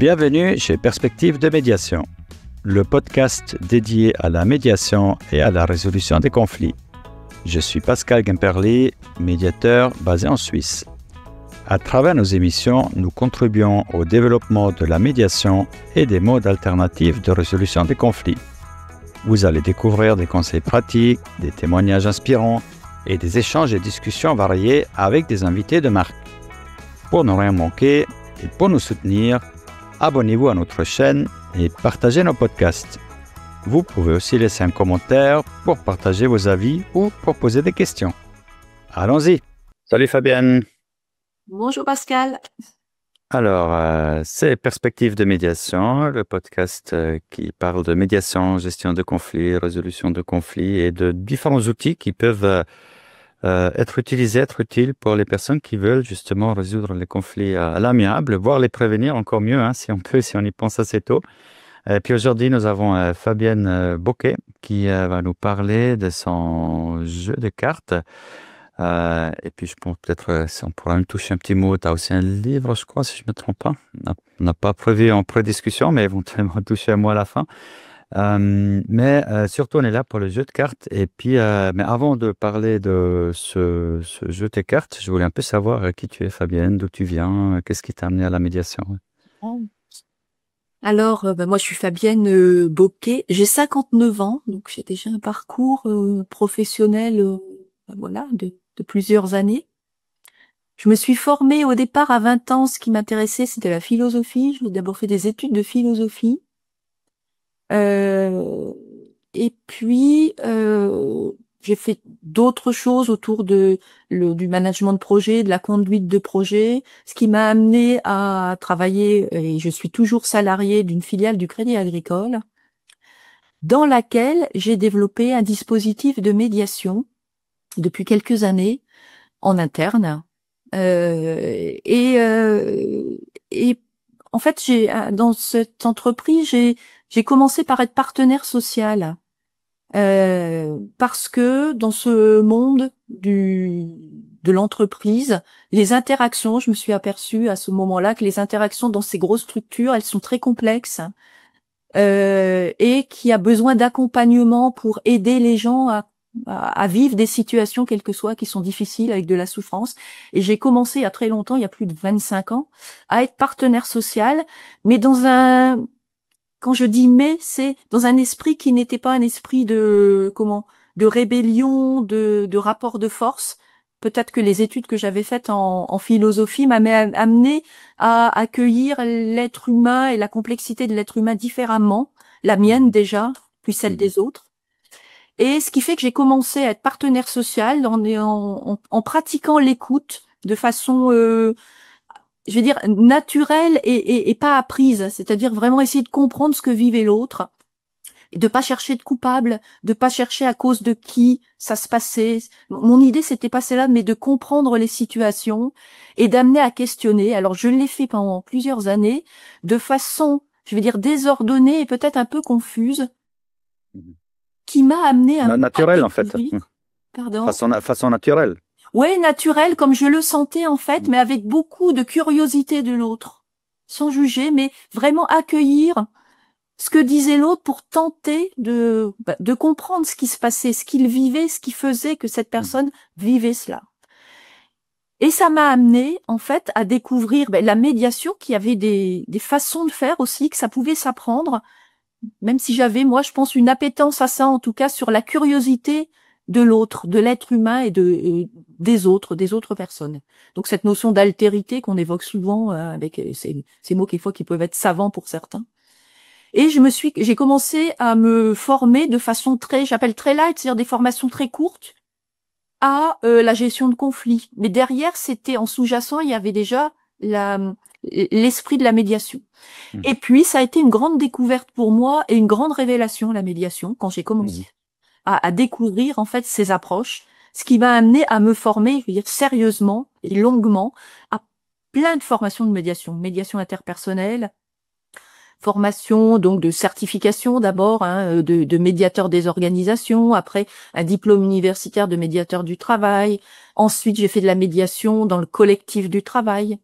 Bienvenue chez Perspective de médiation, le podcast dédié à la médiation et à la résolution des conflits. Je suis Pascal Gemperli, médiateur basé en Suisse. À travers nos émissions, nous contribuons au développement de la médiation et des modes alternatifs de résolution des conflits. Vous allez découvrir des conseils pratiques, des témoignages inspirants et des échanges et discussions variés avec des invités de marque. Pour ne rien manquer et pour nous soutenir, abonnez-vous à notre chaîne et partagez nos podcasts. Vous pouvez aussi laisser un commentaire pour partager vos avis ou pour poser des questions. Allons-y. Salut Fabienne. Bonjour Pascal. Alors, c'est Perspective de médiation, le podcast qui parle de médiation, gestion de conflits, résolution de conflits et de différents outils qui peuvent être utilisés, être utiles pour les personnes qui veulent justement résoudre les conflits à l'amiable, voire les prévenir encore mieux, si on peut, si on y pense assez tôt. Et puis aujourd'hui, nous avons Fabienne Bocquet qui va nous parler de son jeu de cartes. Et puis je pense peut-être si on pourra me toucher un petit mot. Tu as aussi un livre, je crois, si je ne me trompe pas. On n'a pas prévu en pré-discussion, mais éventuellement toucher à moi à la fin. Mais surtout, on est là pour le jeu de cartes. Et puis, mais avant de parler de ce jeu de cartes, je voulais un peu savoir qui tu es, Fabienne, d'où tu viens, qu'est-ce qui t'a amené à la médiation. Alors, moi je suis Fabienne Bocquet, j'ai 59 ans, donc j'ai déjà un parcours professionnel voilà, de plusieurs années. Je me suis formée au départ à 20 ans, ce qui m'intéressait c'était la philosophie. J'ai d'abord fait des études de philosophie. Et puis, j'ai fait d'autres choses autour du management de projet, de la conduite de projet, ce qui m'a amené à travailler, et je suis toujours salariée d'une filiale du Crédit Agricole, dans laquelle j'ai développé un dispositif de médiation depuis quelques années en interne. Et en fait, dans cette entreprise, j'ai commencé par être partenaire social. Parce que dans ce monde de l'entreprise, les interactions, je me suis aperçue à ce moment-là que les interactions dans ces grosses structures, elles sont très complexes, et qu'il y a besoin d'accompagnement pour aider les gens à vivre des situations, quelles que soient, qui sont difficiles, avec de la souffrance. Et j'ai commencé il y a très longtemps, il y a plus de 25 ans, à être partenaire social, mais quand je dis mais, c'est dans un esprit qui n'était pas un esprit de rébellion, de rapport de force. Peut-être que les études que j'avais faites en philosophie m'avaient amené à accueillir l'être humain et la complexité de l'être humain différemment, la mienne déjà, puis celle des autres. Et ce qui fait que j'ai commencé à être partenaire social en pratiquant l'écoute de façon je veux dire, naturelle et pas apprise, c'est-à-dire vraiment essayer de comprendre ce que vivait l'autre, et de pas chercher de coupable, de pas chercher à cause de qui ça se passait. Mon idée, c'était pas celle-là, mais de comprendre les situations et d'amener à questionner. Alors, je l'ai fait pendant plusieurs années, de façon, je veux dire, désordonnée et peut-être un peu confuse, qui m'a amené à... Naturel, en fait. Pardon. Façon naturelle. Ouais, naturel, comme je le sentais en fait, mais avec beaucoup de curiosité de l'autre, sans juger, mais vraiment accueillir ce que disait l'autre pour tenter de comprendre ce qui se passait, ce qu'il vivait, ce qui faisait que cette personne vivait cela. Et ça m'a amené en fait à découvrir la médiation, qui avait des façons de faire aussi, que ça pouvait s'apprendre, même si j'avais, moi, je pense, une appétence à ça, en tout cas, sur la curiosité de l'autre, de l'être humain et des autres personnes. Donc cette notion d'altérité qu'on évoque souvent avec ces mots qui peuvent être savants pour certains. Et j'ai commencé à me former de façon j'appelle très light, c'est-à-dire des formations très courtes à la gestion de conflits. Mais derrière, c'était en sous-jacent, il y avait déjà l'esprit de la médiation. Et puis ça a été une grande découverte pour moi et une grande révélation, la médiation, quand j'ai commencé à découvrir en fait ces approches, ce qui m'a amené à me former, je veux dire, sérieusement et longuement à plein de formations de médiation interpersonnelle, formation donc de certification d'abord, de médiateur des organisations, après un diplôme universitaire de médiateur du travail, ensuite j'ai fait de la médiation dans le collectif du travail.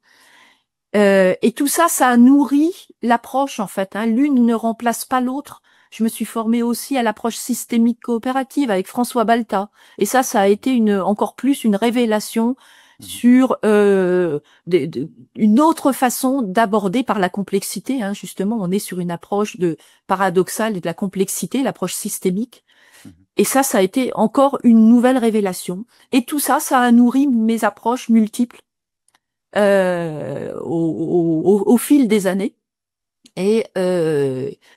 Et tout ça, ça a nourri l'approche en fait. Hein. L'une ne remplace pas l'autre. Je me suis formée aussi à l'approche systémique coopérative avec François Balta. Et ça a été encore plus une révélation sur une autre façon d'aborder par la complexité. Hein. Justement, on est sur une approche de paradoxale et de la complexité, l'approche systémique. Et ça a été encore une nouvelle révélation. Et tout ça a nourri mes approches multiples au fil des années. Et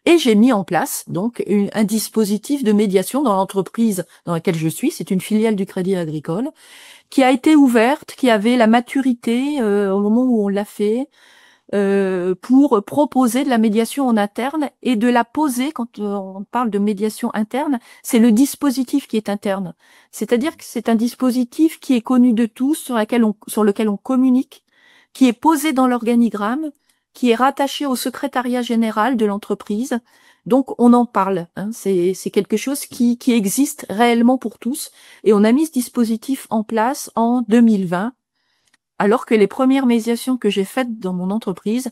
j'ai mis en place donc un dispositif de médiation dans l'entreprise dans laquelle je suis. C'est une filiale du Crédit Agricole qui a été ouverte, qui avait la maturité au moment où on l'a fait pour proposer de la médiation en interne et de la poser. Quand on parle de médiation interne, c'est le dispositif qui est interne. C'est-à-dire que c'est un dispositif qui est connu de tous, sur lequel on communique, qui est posé dans l'organigramme, qui est rattaché au secrétariat général de l'entreprise. Donc on en parle. Hein. C'est quelque chose qui existe réellement pour tous. Et on a mis ce dispositif en place en 2020. Alors que les premières médiations que j'ai faites dans mon entreprise,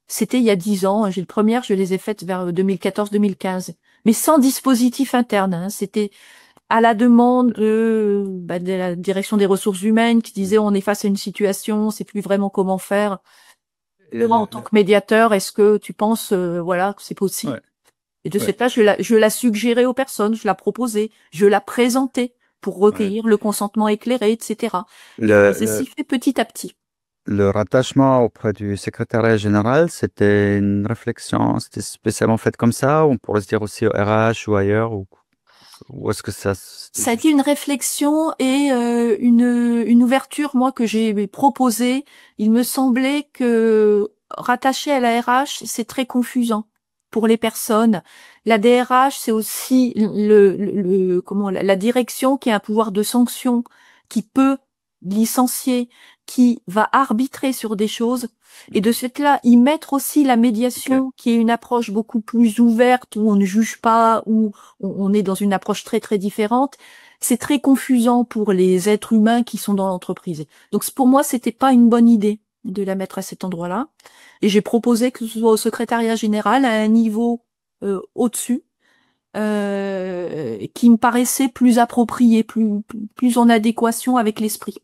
c'était il y a 10 ans. Je les ai faites vers 2014-2015. Mais sans dispositif interne. Hein. C'était à la demande de la direction des ressources humaines qui disait on est face à une situation, on sait plus vraiment comment faire. Moi, en tant que médiateur, est-ce que tu penses voilà, que c'est possible? Ouais. Et de cette là, je la suggérais aux personnes, je la proposais, je la présentais pour recueillir le consentement éclairé, etc. C'est si fait petit à petit. Le rattachement auprès du secrétariat général, c'était une réflexion, c'était spécialement fait comme ça, ou on pourrait se dire aussi au RH ou ailleurs, ou est-ce que ça a été une réflexion et une ouverture, moi, que j'ai proposée. Il me semblait que rattaché à la RH, c'est très confusant pour les personnes. La DRH, c'est aussi la direction qui a un pouvoir de sanction, qui peut licencier, qui va arbitrer sur des choses. Et de ce fait-là, y mettre aussi la médiation, qui est une approche beaucoup plus ouverte, où on ne juge pas, où on est dans une approche très très différente. C'est très confusant pour les êtres humains qui sont dans l'entreprise. Donc pour moi, c'était pas une bonne idée de la mettre à cet endroit-là. Et j'ai proposé que ce soit au secrétariat général à un niveau au-dessus, qui me paraissait plus approprié, plus en adéquation avec l'esprit.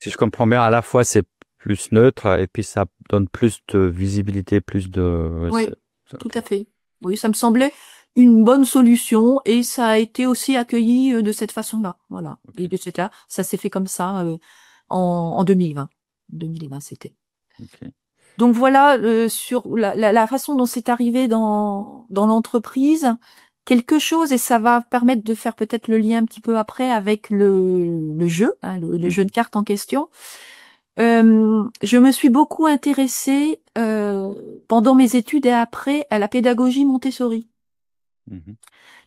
Si je comprends bien, à la fois c'est plus neutre et puis ça donne plus de visibilité, plus de... Oui, tout à fait. Oui, ça me semblait une bonne solution et ça a été aussi accueilli de cette façon-là. Voilà. Okay. Et de cette là, ça s'est fait comme ça en 2020. 2020, c'était. Okay. Donc voilà, sur la façon dont c'est arrivé dans l'entreprise, quelque chose, et ça va permettre de faire peut-être le lien un petit peu après avec le jeu, hein, le jeu de cartes en question. Je me suis beaucoup intéressée pendant mes études et après à la pédagogie Montessori.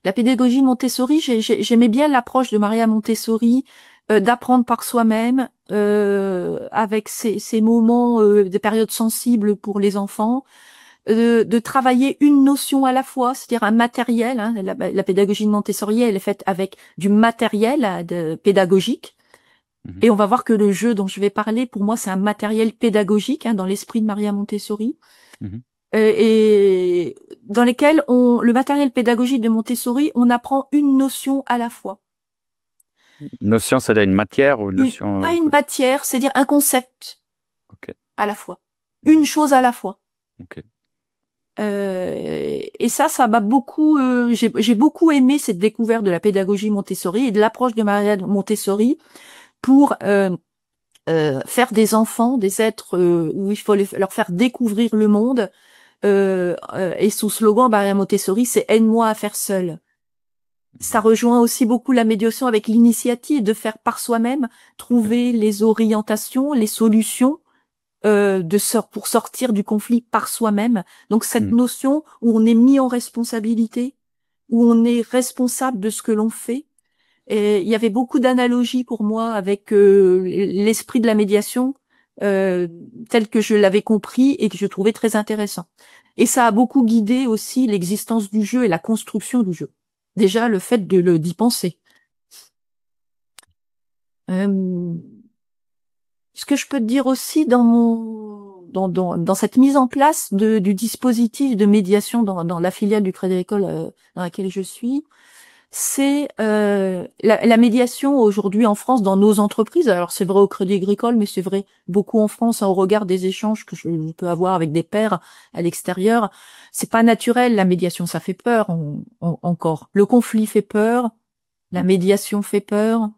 La pédagogie Montessori, j'aimais bien l'approche de Maria Montessori, d'apprendre par soi-même, avec ces moments, des périodes sensibles pour les enfants, de travailler une notion à la fois, c'est-à-dire un matériel. Hein, la pédagogie de Montessori, elle est faite avec du matériel pédagogique. Et on va voir que le jeu dont je vais parler, pour moi, c'est un matériel pédagogique, hein, dans l'esprit de Maria Montessori, et dans lesquels le matériel pédagogique de Montessori, on apprend une notion à la fois. Notion, c'est une matière ou une notion? Pas une matière, c'est-à-dire un concept à la fois, une chose à la fois. Et ça m'a beaucoup, j'ai beaucoup aimé cette découverte de la pédagogie Montessori et de l'approche de Maria Montessori pour faire des enfants, des êtres où il faut leur faire découvrir le monde. Et son slogan, Maria Montessori, c'est « Aide-moi à faire seul ». Ça rejoint aussi beaucoup la médiation avec l'initiative de faire par soi-même, trouver les orientations, les solutions pour sortir du conflit par soi-même. Donc cette notion où on est mis en responsabilité, où on est responsable de ce que l'on fait. Et il y avait beaucoup d'analogies pour moi avec l'esprit de la médiation tel que je l'avais compris et que je trouvais très intéressant. Et ça a beaucoup guidé aussi l'existence du jeu et la construction du jeu. Déjà, le fait d'y penser. Ce que je peux te dire aussi dans dans cette mise en place du dispositif de médiation dans la filiale du Crédit Agricole dans laquelle je suis, c'est la médiation aujourd'hui en France dans nos entreprises. Alors c'est vrai au Crédit Agricole, mais c'est vrai beaucoup en France au regard des échanges que je peux avoir avec des pairs à l'extérieur. C'est pas naturel, la médiation, ça fait peur encore. Le conflit fait peur, la médiation fait peur.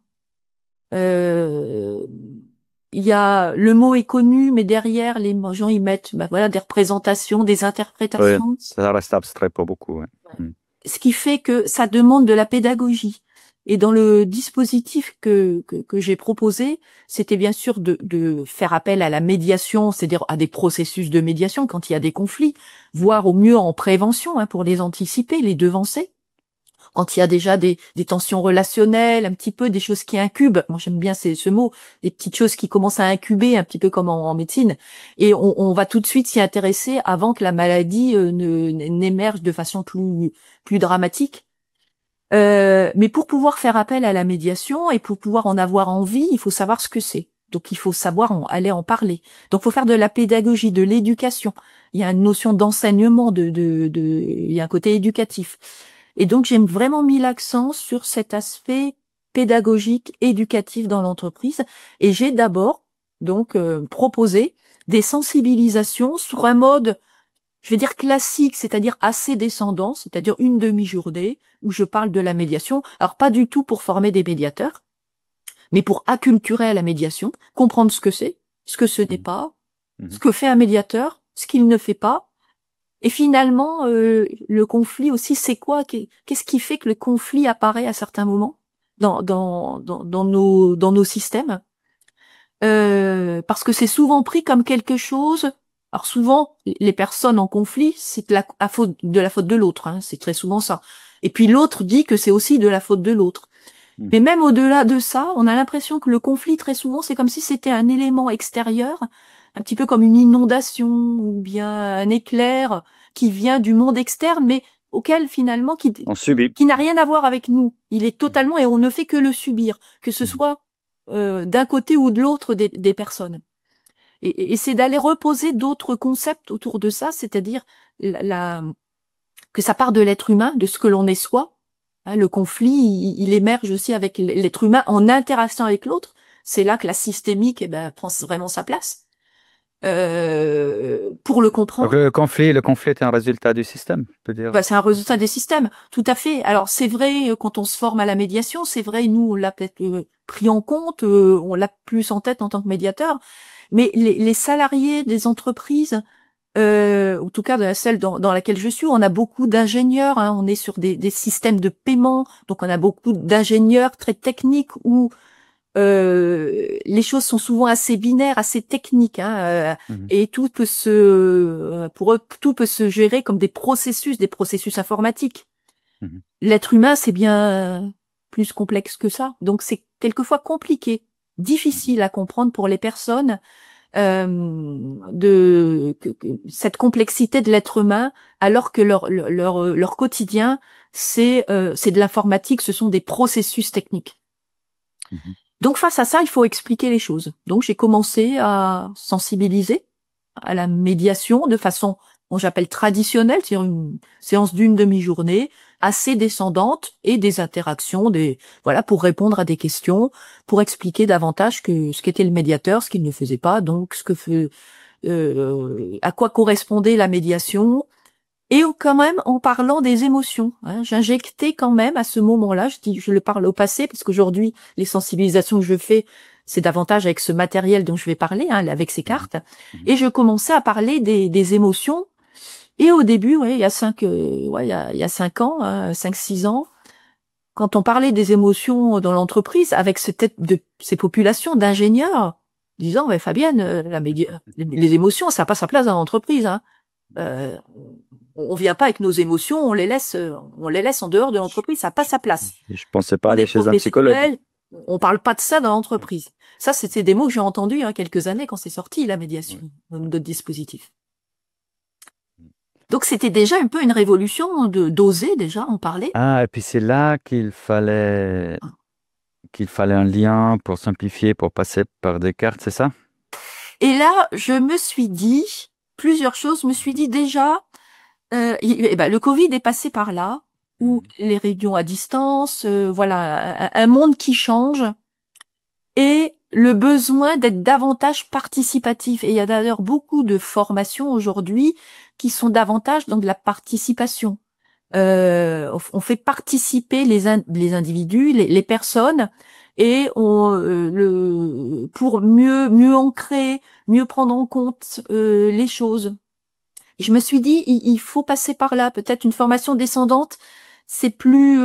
Il y a le mot est connu, mais derrière les gens y mettent voilà des représentations, des Oui, interprétations. ça reste abstrait pour beaucoup. Ouais. Ce qui fait que ça demande de la pédagogie. Et dans le dispositif que j'ai proposé, c'était bien sûr de faire appel à la médiation, c'est-à-dire à des processus de médiation quand il y a des conflits, voire au mieux en prévention pour les anticiper, les devancer. Quand il y a déjà des tensions relationnelles, un petit peu des choses qui incubent, moi j'aime bien ce mot, des petites choses qui commencent à incuber, un petit peu comme en médecine, et on va tout de suite s'y intéresser avant que la maladie n'émerge de façon plus dramatique. Mais pour pouvoir faire appel à la médiation et pour pouvoir en avoir envie, il faut savoir ce que c'est. Donc il faut savoir aller en parler. Donc il faut faire de la pédagogie, de l'éducation. Il y a une notion d'enseignement, il y a un côté éducatif. Et donc j'ai vraiment mis l'accent sur cet aspect pédagogique, éducatif dans l'entreprise. Et j'ai d'abord donc proposé des sensibilisations sur un mode, je vais dire classique, c'est-à-dire assez descendant, c'est-à-dire une demi-journée où je parle de la médiation. Alors pas du tout pour former des médiateurs, mais pour acculturer à la médiation, comprendre ce que c'est, ce que ce n'est pas, ce que fait un médiateur, ce qu'il ne fait pas. Et finalement, le conflit aussi, c'est quoi? Qu'est-ce qui fait que le conflit apparaît à certains moments dans nos systèmes? Parce que c'est souvent pris comme quelque chose. Alors souvent, les personnes en conflit, c'est de la faute de l'autre. C'est très souvent ça. Et puis l'autre dit que c'est aussi de la faute de l'autre. Mais même au-delà de ça, on a l'impression que le conflit, très souvent, c'est comme si c'était un élément extérieur, un petit peu comme une inondation ou bien un éclair qui vient du monde externe, mais auquel finalement On subit. qui n'a rien à voir avec nous. Il est totalement et on ne fait que le subir, que ce soit d'un côté ou de l'autre des personnes. Et c'est d'aller reposer d'autres concepts autour de ça, c'est-à-dire que ça part de l'être humain, de ce que l'on est soi. Le conflit, il émerge aussi avec l'être humain en interaction avec l'autre. C'est là que la systémique prend vraiment sa place. Pour le comprendre. Donc, le conflit est un résultat du système, on peut dire. C'est un résultat des systèmes, tout à fait. Alors c'est vrai quand on se forme à la médiation, c'est vrai, nous on l'a peut-être pris en compte, on l'a plus en tête en tant que médiateur, mais les salariés des entreprises, en tout cas de celle dans laquelle je suis, on a beaucoup d'ingénieurs, on est sur des systèmes de paiement, donc on a beaucoup d'ingénieurs très techniques où les choses sont souvent assez binaires, assez techniques, et tout peut pour eux, tout peut se gérer comme des processus informatiques. L'être humain, c'est bien plus complexe que ça. Donc c'est quelquefois compliqué, difficile à comprendre pour les personnes, cette complexité de l'être humain, alors que leur quotidien, c'est de l'informatique, ce sont des processus techniques. Donc face à ça, il faut expliquer les choses. Donc j'ai commencé à sensibiliser à la médiation de façon, j'appelle traditionnelle, c'est-à-dire une séance d'une demi-journée, assez descendante, et des interactions, pour répondre à des questions, pour expliquer davantage ce qu'était le médiateur, ce qu'il ne faisait pas, donc à quoi correspondait la médiation. Et quand même, en parlant des émotions, j'injectais quand même à ce moment-là, je le parle au passé, parce qu'aujourd'hui, les sensibilisations que je fais, c'est davantage avec ce matériel dont je vais parler, avec ces cartes. Et je commençais à parler des émotions. Et au début, il y a 5 ans, 5-6 ans, quand on parlait des émotions dans l'entreprise, avec ces populations d'ingénieurs, disant, Fabienne, les émotions, ça n'a pas sa place dans l'entreprise, on vient pas avec nos émotions, on les laisse en dehors de l'entreprise, ça n'a pas sa place. Je pensais pas aller chez un psychologue. On parle pas de ça dans l'entreprise. Ça, c'était des mots que j'ai entendus quelques années quand c'est sorti la médiation dans notre dispositif. Donc c'était déjà un peu une révolution d'oser déjà en parler. Et puis c'est là qu'il fallait un lien pour simplifier, pour passer par des cartes, c'est ça? Et là, je me suis dit plusieurs choses. Je me suis dit déjà, le Covid est passé par là, où les réunions à distance, voilà, un monde qui change et le besoin d'être davantage participatif. Et il y a d'ailleurs beaucoup de formations aujourd'hui qui sont davantage dans de la participation. On fait participer les individus, les personnes, et pour mieux ancrer, mieux prendre en compte les choses. Et je me suis dit, il faut passer par là. Peut-être une formation descendante, c'est plus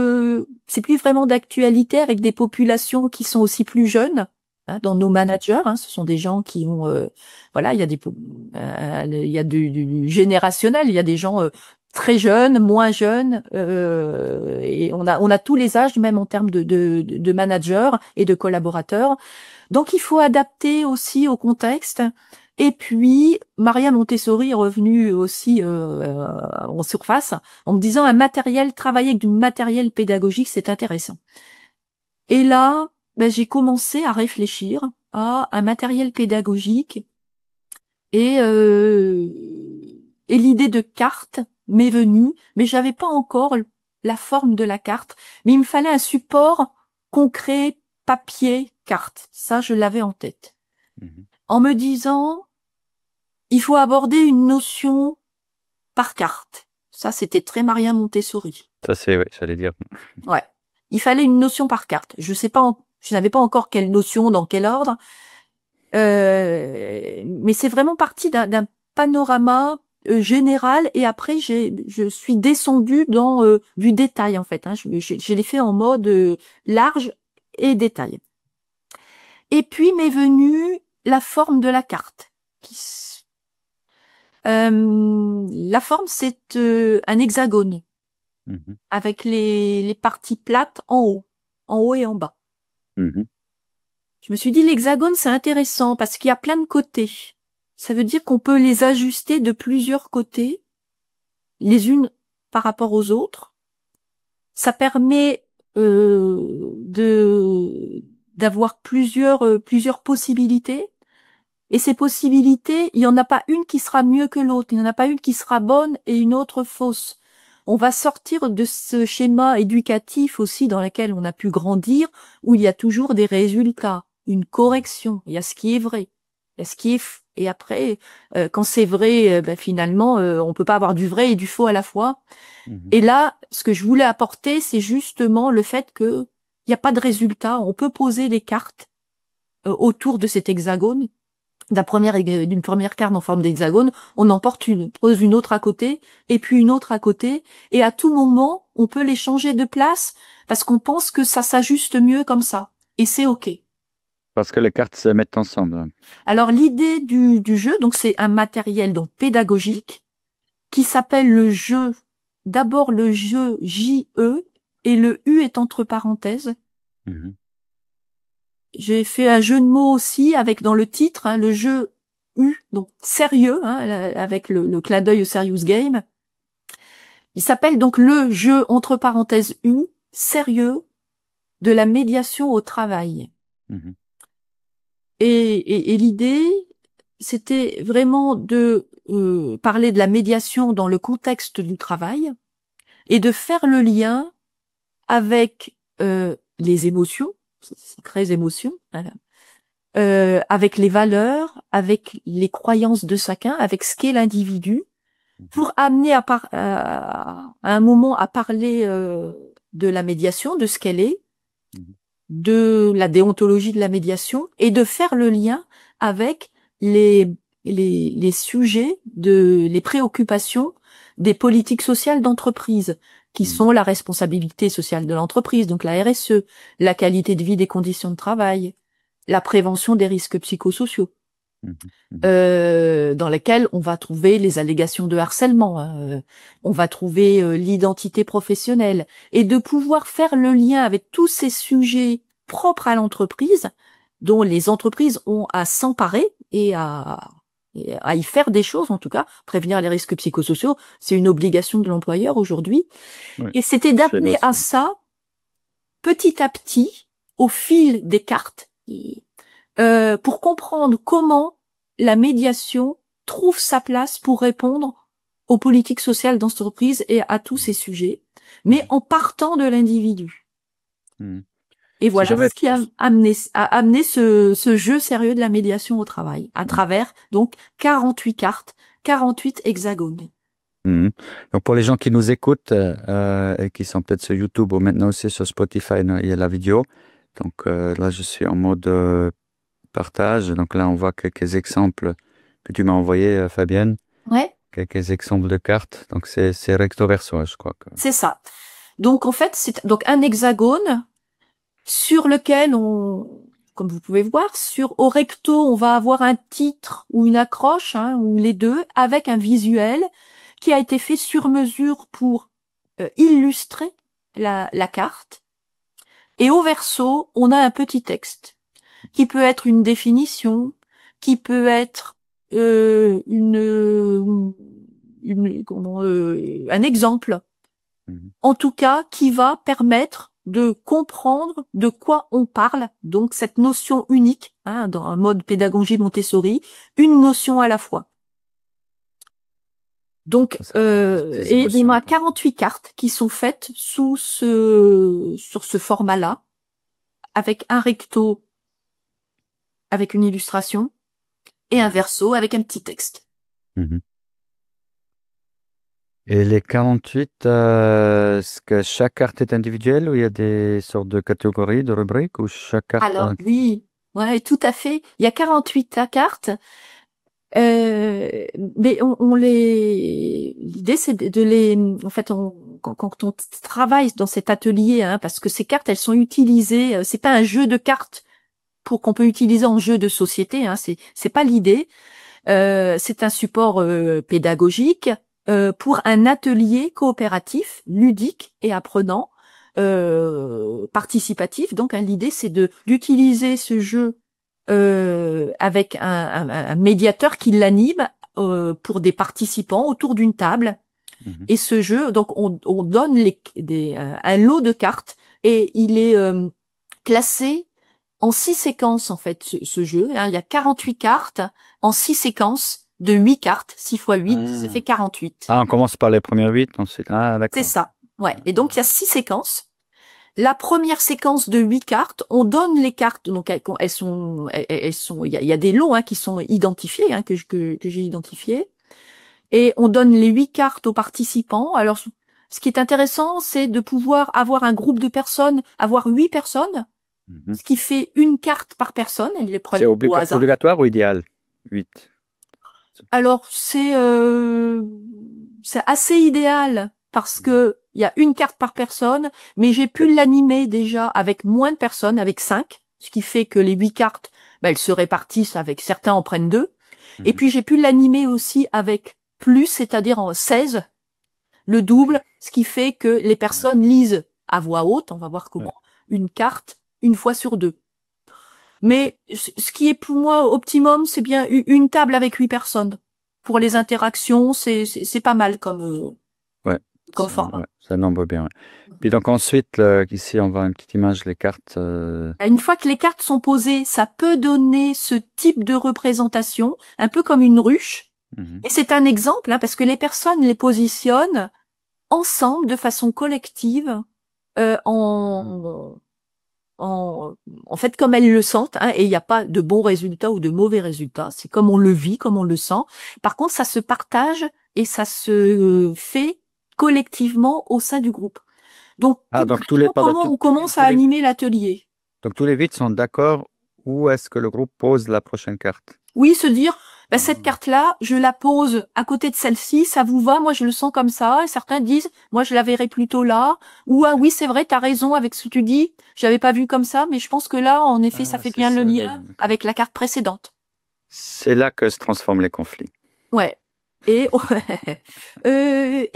vraiment d'actualité avec des populations qui sont aussi plus jeunes. Hein, dans nos managers, hein, ce sont des gens qui ont, voilà, il y a il y a du générationnel, il y a des gens très jeunes, moins jeunes, et on a tous les âges, même en termes de managers et de collaborateurs. Donc il faut adapter aussi au contexte. Et puis Maria Montessori est revenue aussi en surface en me disant travailler avec du matériel pédagogique, c'est intéressant. Et là, j'ai commencé à réfléchir à un matériel pédagogique et l'idée de carte m'est venue, mais j'avais pas encore la forme de la carte, mais il me fallait un support concret, papier, carte. Ça, je l'avais en tête. En me disant, il faut aborder une notion par carte. Ça, c'était très Maria Montessori. Ça, c'est, ouais, j'allais dire. Ouais. Il fallait une notion par carte. Je n'avais pas encore quelle notion, dans quel ordre. Mais c'est vraiment parti d'un panorama général, et après je suis descendue dans du détail en fait. Hein. Je l'ai fait en mode large et détail. Et puis m'est venue la forme de la carte. La forme, c'est un hexagone avec les parties plates en haut et en bas. Je me suis dit, l'hexagone, c'est intéressant parce qu'il y a plein de côtés. Ça veut dire qu'on peut les ajuster de plusieurs côtés, les unes par rapport aux autres. Ça permet d'avoir plusieurs possibilités. Et ces possibilités, il n'y en a pas une qui sera mieux que l'autre. Il n'y en a pas une qui sera bonne et une autre fausse. On va sortir de ce schéma éducatif aussi dans lequel on a pu grandir, où il y a toujours des résultats, une correction. Il y a ce qui est vrai, il y a ce qui est et après, quand c'est vrai, finalement, on peut pas avoir du vrai et du faux à la fois. Et là, ce que je voulais apporter, c'est justement le fait que il n'y a pas de résultat. On peut poser des cartes autour de cet hexagone. D'une première carte en forme d'hexagone, on en pose une autre à côté, et puis une autre à côté, et à tout moment, on peut les changer de place, parce qu'on pense que ça s'ajuste mieux comme ça. Et c'est OK. Parce que les cartes se mettent ensemble. Alors, l'idée du jeu, donc, c'est un matériel, donc, pédagogique, qui s'appelle le jeu. D'abord, le jeu J-E, et le U est entre parenthèses. J'ai fait un jeu de mots aussi avec dans le titre, hein, le jeu U, donc sérieux, hein, avec le clin d'œil au Serious Game. Il s'appelle donc le jeu entre parenthèses U, sérieux, de la médiation au travail. Et l'idée, c'était vraiment de parler de la médiation dans le contexte du travail et de faire le lien avec les émotions, c'est très émotion, voilà. Avec les valeurs, avec les croyances de chacun, avec ce qu'est l'individu, pour amener à un moment à parler de la médiation, de ce qu'elle est, de la déontologie de la médiation, et de faire le lien avec les sujets, les préoccupations des politiques sociales d'entreprise, qui sont la responsabilité sociale de l'entreprise, donc la RSE, la qualité de vie des conditions de travail, la prévention des risques psychosociaux, dans lesquels on va trouver les allégations de harcèlement, hein, on va trouver l'identité professionnelle, et de pouvoir faire le lien avec tous ces sujets propres à l'entreprise, dont les entreprises ont à s'emparer et à y faire des choses, en tout cas, prévenir les risques psychosociaux, c'est une obligation de l'employeur aujourd'hui. Oui, et c'était d'amener à ça, petit à petit, au fil des cartes, pour comprendre comment la médiation trouve sa place pour répondre aux politiques sociales d'entreprise et à tous ces sujets, mais en partant de l'individu. Et voilà ce qui a amené ce jeu sérieux de la médiation au travail, à travers donc 48 cartes, 48 hexagones. Donc pour les gens qui nous écoutent et qui sont peut-être sur YouTube ou maintenant aussi sur Spotify, il y a la vidéo. Donc là, je suis en mode partage. Donc là, on voit quelques exemples que tu m'as envoyés, Fabienne. Ouais. Quelques exemples de cartes. Donc c'est recto verso, je crois. C'est ça. Donc en fait, c'est donc un hexagone sur lequel comme vous pouvez voir, au recto, on va avoir un titre ou une accroche, ou les deux, avec un visuel qui a été fait sur mesure pour illustrer la carte. Et au verso, on a un petit texte qui peut être une définition, qui peut être un exemple, en tout cas, qui va permettre de comprendre de quoi on parle, donc cette notion unique, dans un mode pédagogie Montessori, une notion à la fois. Donc, et il y a 48 cartes qui sont faites sur ce format-là, avec un recto, avec une illustration, et un verso avec un petit texte. Et les 48, est-ce que chaque carte est individuelle ou il y a des sortes de catégories, de rubriques ou chaque carte? Alors oui, ouais, tout à fait. Il y a 48 cartes. Mais l'idée c'est de les, en fait, quand on travaille dans cet atelier, parce que ces cartes, elles sont utilisées, c'est pas un jeu de cartes qu'on peut utiliser en jeu de société, c'est pas l'idée. C'est un support pédagogique pour un atelier coopératif, ludique et apprenant, participatif. Donc, l'idée c'est d'utiliser ce jeu avec un médiateur qui l'anime pour des participants autour d'une table. Et ce jeu, donc on donne un lot de cartes et il est classé en 6 séquences en fait ce jeu. Il y a 48 cartes en 6 séquences de 8 cartes, 6 x 8, ça fait 48. Ah, on commence par les premières 8 ensuite. Ah, d'accord. C'est ça. Ouais. Et donc il y a 6 séquences. La première séquence de 8 cartes, on donne les cartes, donc elles sont, il y a des lots qui sont identifiés, que j'ai identifiés, et on donne les 8 cartes aux participants. Alors, ce qui est intéressant, c'est de pouvoir avoir un groupe de personnes, avoir 8 personnes, ce qui fait une carte par personne. Elles les prennent au hasard. C'est obligatoire ou idéal? 8. Alors, c'est assez idéal parce que il y a une carte par personne, mais j'ai pu l'animer déjà avec moins de personnes, avec 5, ce qui fait que les 8 cartes, elles se répartissent avec certains en prennent 2. Et puis j'ai pu l'animer aussi avec plus, c'est-à-dire en 16, le double, ce qui fait que les personnes lisent à voix haute, on va voir comment, une carte une fois sur 2. Mais ce qui est pour moi optimum, c'est bien une table avec 8 personnes. Pour les interactions, c'est pas mal comme format. Ouais, ça nombre bien. Ouais. Puis donc ensuite, ici, on voit une petite image, les cartes. Une fois que les cartes sont posées, ça peut donner ce type de représentation, un peu comme une ruche. Et c'est un exemple, parce que les personnes les positionnent ensemble, de façon collective, en fait, comme elles le sentent, et il n'y a pas de bons résultats ou de mauvais résultats. C'est comme on le vit, comme on le sent. Par contre, ça se partage et ça se fait collectivement au sein du groupe. Donc, on commence à animer l'atelier. Donc, tous les 8 sont d'accord où est-ce que le groupe pose la prochaine carte? Oui, se dire, cette carte-là, je la pose à côté de celle-ci, ça vous va? Moi, je le sens comme ça. Et certains disent, moi, je la verrais plutôt là. Ou, oui, c'est vrai, t'as raison avec ce que tu dis. J'avais pas vu comme ça, mais je pense que là, en effet, ça fait bien le lien avec la carte précédente. C'est là que se transforment les conflits. Ouais. Et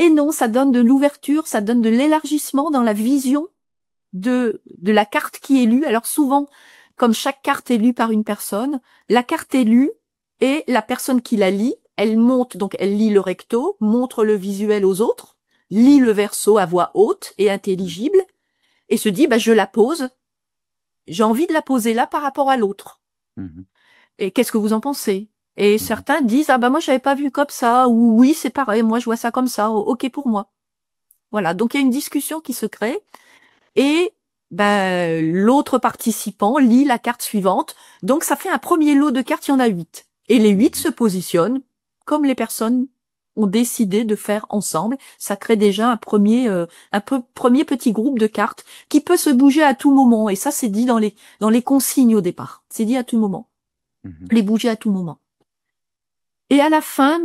non, ça donne de l'ouverture, ça donne de l'élargissement dans la vision de la carte qui est lue. Alors souvent, comme chaque carte est lue par une personne, la carte est lue et la personne qui la lit, elle monte, donc elle lit le recto, montre le visuel aux autres, lit le verso à voix haute et intelligible, et se dit, je la pose, j'ai envie de la poser là par rapport à l'autre. Et qu'est-ce que vous en pensez? Et Mhm. certains disent, ah bah moi j'avais pas vu comme ça, ou oui c'est pareil, moi je vois ça comme ça, ok pour moi. Voilà, donc il y a une discussion qui se crée et ben, l'autre participant lit la carte suivante. Donc ça fait un premier lot de cartes, il y en a 8. Et les 8 Mhm. se positionnent comme les personnes ont décidé de faire ensemble. Ça crée déjà premier petit groupe de cartes qui peut se bouger à tout moment. Et ça, c'est dit dans les consignes au départ. C'est dit à tout moment. Mhm. Les bouger à tout moment. Et à la fin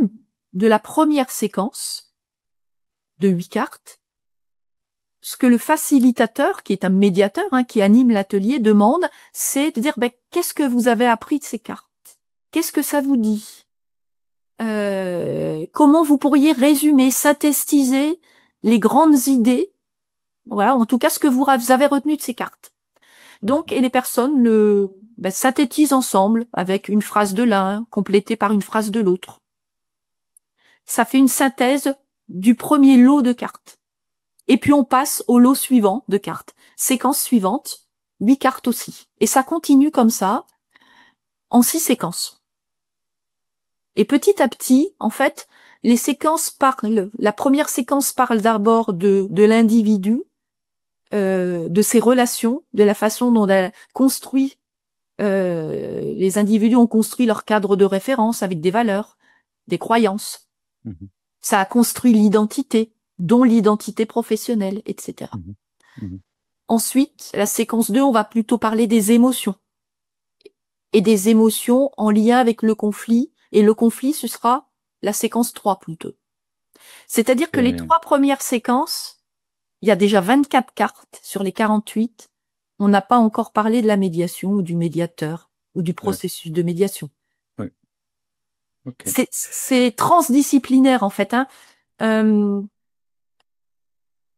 de la première séquence de 8 cartes, ce que le facilitateur, qui est un médiateur, hein, qui anime l'atelier, demande, c'est de dire, ben, qu'est-ce que vous avez appris de ces cartes? Qu'est-ce que ça vous dit? Comment vous pourriez résumer, synthétiser les grandes idées? Voilà, en tout cas, ce que vous avez retenu de ces cartes. Donc, et les personnes synthétisent ensemble avec une phrase de l'un, complétée par une phrase de l'autre. Ça fait une synthèse du premier lot de cartes. Et puis on passe au lot suivant de cartes. Séquence suivante, 8 cartes aussi. Et ça continue comme ça, en 6 séquences. Et petit à petit, en fait, les séquences parlent. La première séquence parle d'abord de l'individu, de ses relations, de la façon dont elle construit. Les individus ont construit leur cadre de référence avec des valeurs, des croyances. Mhm. Ça a construit l'identité, dont l'identité professionnelle, etc. Mhm. Mhm. Ensuite, la séquence 2, on va plutôt parler des émotions. Et des émotions en lien avec le conflit. Et le conflit, ce sera la séquence 3 plutôt. C'est-à-dire que les Et- 3 premières séquences, il y a déjà 24 cartes sur les 48. On n'a pas encore parlé de la médiation ou du médiateur ou du ouais, processus de médiation. ouais, ok. C'est transdisciplinaire en fait. Hein. Euh,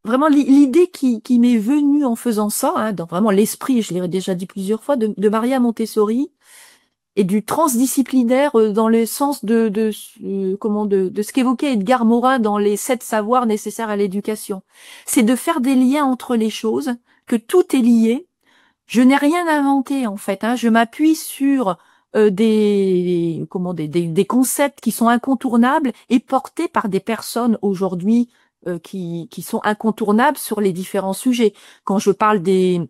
Vraiment l'idée qui m'est venue en faisant ça, hein, dans vraiment l'esprit, je l'ai déjà dit plusieurs fois, de Maria Montessori, et du transdisciplinaire dans le sens de ce qu'évoquait Edgar Morin dans les 7 savoirs nécessaires à l'éducation. C'est de faire des liens entre les choses, que tout est lié. Je n'ai rien inventé en fait. Hein. Je m'appuie sur des concepts qui sont incontournables et portés par des personnes aujourd'hui qui sont incontournables sur les différents sujets. Quand je parle des